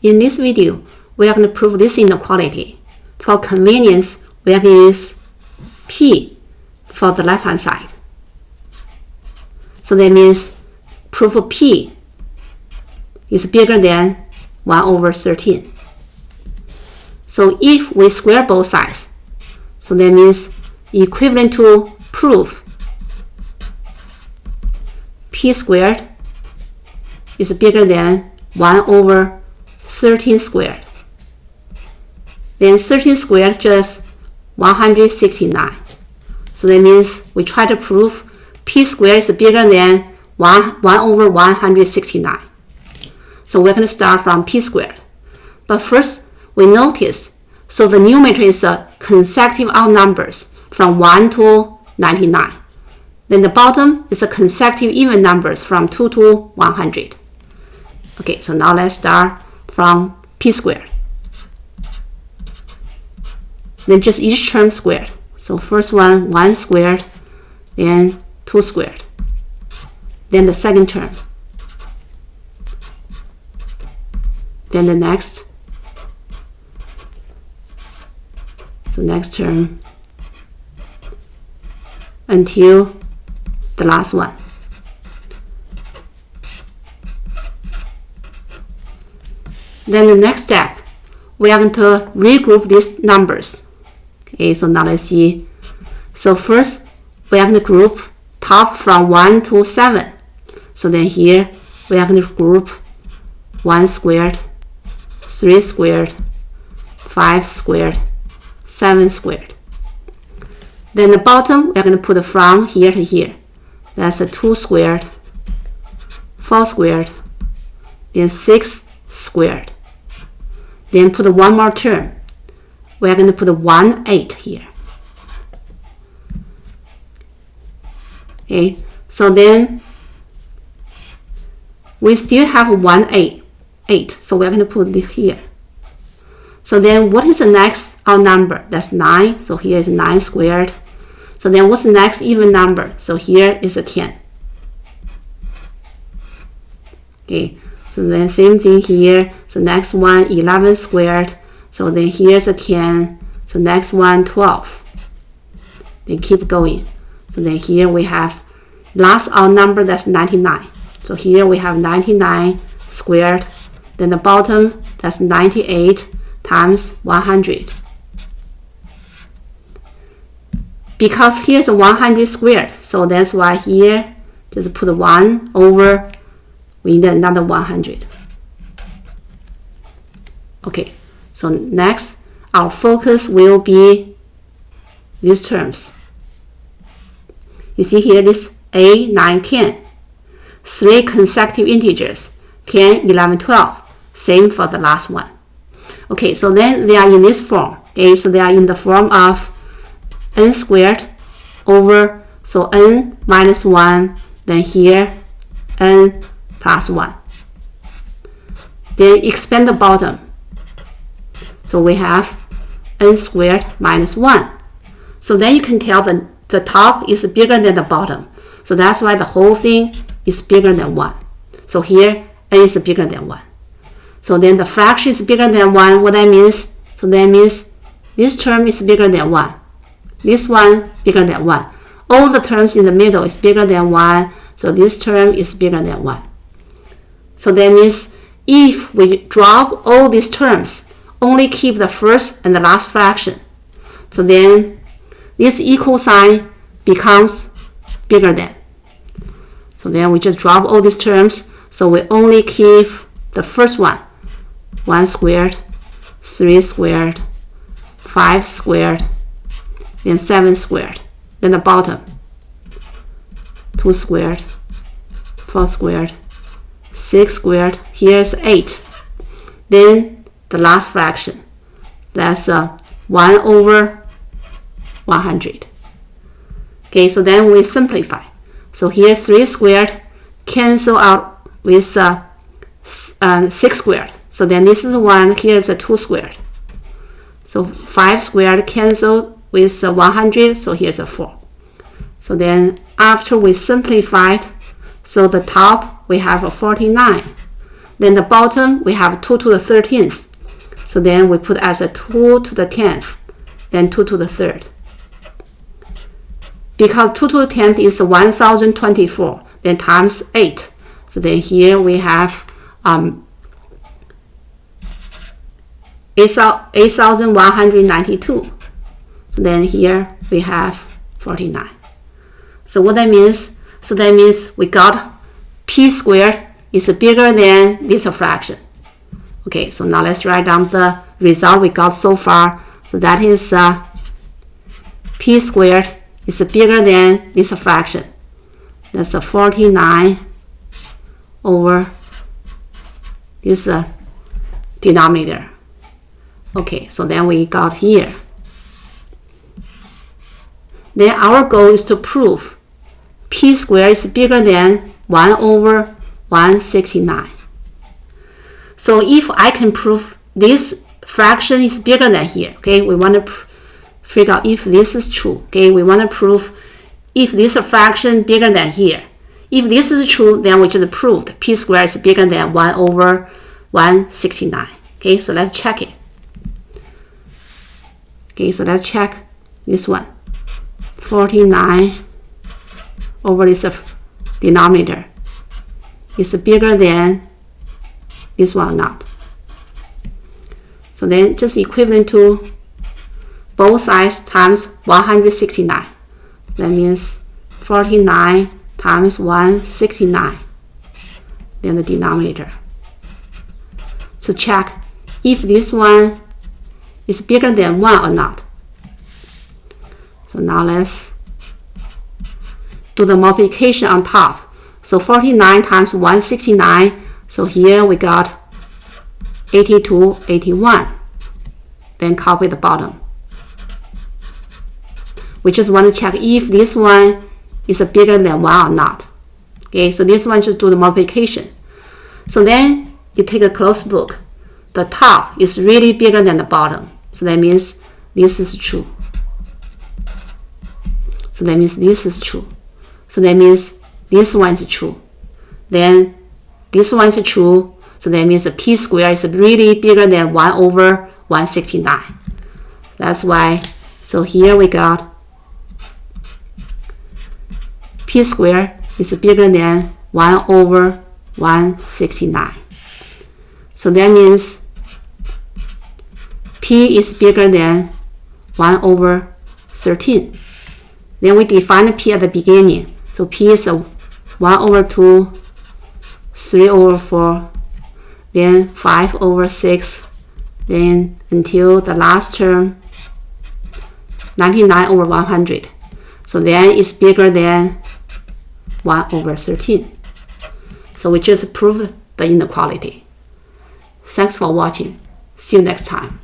In this video, we are going to prove this inequality. For convenience, we are going to use P for the left-hand side. So that means proof of P is bigger than 1 over 13. So if we square both sides, so that means equivalent to proof P squared is bigger than 1 over 13 squared. Then 13 squared just 169. So that means we try to prove P squared is bigger than 1 over 169. So we're going to start from P squared. But first, we notice, so the numerator is consecutive odd numbers from 1 to 99. Then the bottom is a consecutive even numbers from 2 to 100. Okay, so now let's start from P squared. Then just each term squared. So first one, 1 squared, then 2 squared. Then the second term. Then the next. So next term until the last one. Then the next step, we are going to regroup these numbers. Okay, so now let's see. So first, we are going to group top from 1 to 7. So then here, we are going to group 1 squared, 3 squared, 5 squared, 7 squared. Then the bottom, we are going to put from here to here. That's a 2 squared, 4 squared, then 6 squared. Then put one more term. We are going to put 1, 8 here. Okay, so then we still have 1, 8. So we are going to put it here. So then what is the next odd number? That's 9. So here is 9 squared. So then what's the next even number? So here is a 10. Okay, so then same thing here. So next one, 11 squared. So then here's a 10. So next one, 12. Then keep going. So then here we have last odd number, that's 99. So here we have 99 squared. Then the bottom, that's 98 times 100. Because here's a 100 squared, so that's why here just put 1 over, we need another 100. Okay, so next our focus will be these terms. You see here this 8, 9, 10. 3 consecutive integers, 10, 11, 12. Same for the last one. Okay, so then they are in this form. Okay, so they are in the form of n squared over, so n minus 1, then here n plus 1. Then expand the bottom. So we have n squared minus 1. So then you can tell that the top is bigger than the bottom. So that's why the whole thing is bigger than 1. So here n is bigger than 1. So then the fraction is bigger than 1. What that means? So that means this term is bigger than 1. This one bigger than 1. All the terms in the middle is bigger than 1. So this term is bigger than 1. So that means if we drop all these terms, only keep the first and the last fraction. So then this equal sign becomes bigger than. So then we just drop all these terms. So we only keep the first one. 1 squared, 3 squared, 5 squared, then 7 squared. Then the bottom, 2 squared, 4 squared, 6 squared. Here's 8. Then the last fraction, that's 1 over 100. Okay, so then we simplify. So here's 3 squared, cancel out with 6 squared. So then this is 1, here's a 2 squared. So 5 squared cancel with 100, so here's a 4. So then after we simplified, so the top we have a 49. Then the bottom, we have 2 to the 13th. So then we put as a 2 to the 10th, then 2 to the 3rd. Because 2 to the 10th is 1024, then times 8. So then here we have 8,192. So then here we have 49. So what that means? So that means we got p squared is bigger than this fraction. Okay, so now let's write down the result we got so far. So that is p squared is bigger than this fraction. That's a 49 over this denominator. Okay, so then we got here. Then our goal is to prove p squared is bigger than 1 over 169. So if I can prove this fraction is bigger than here, okay, we want to figure out if this is true. Okay, we want to prove if this fraction bigger than here. If this is true, then we just proved p squared is bigger than 1 over 169. Okay, so let's check it. Okay, so let's check this one. 49 over this denominator is bigger than this one or not. So then just equivalent to both sides times 169. That means 49 times 169. Then the denominator. To check if this one is bigger than 1 or not. So now let's do the multiplication on top. So 49 times 169. So here we got 82, 81. Then copy the bottom. We just want to check if this one is bigger than 1 or not. Okay, so this one just do the multiplication. So then you take a close look. The top is really bigger than the bottom. So that means this is true. So that means this is true. So that means this one is true. Then this one is true. So that means the p squared is really bigger than 1 over 169. That's why. So here we got p squared is bigger than 1 over 169. So that means p is bigger than 1 over 13. Then we define p at the beginning. So p is 1 over 2, 3 over 4, then 5 over 6, then until the last term, 99 over 100. So then it's bigger than 1 over 13. So we just proved the inequality. Thanks for watching. See you next time.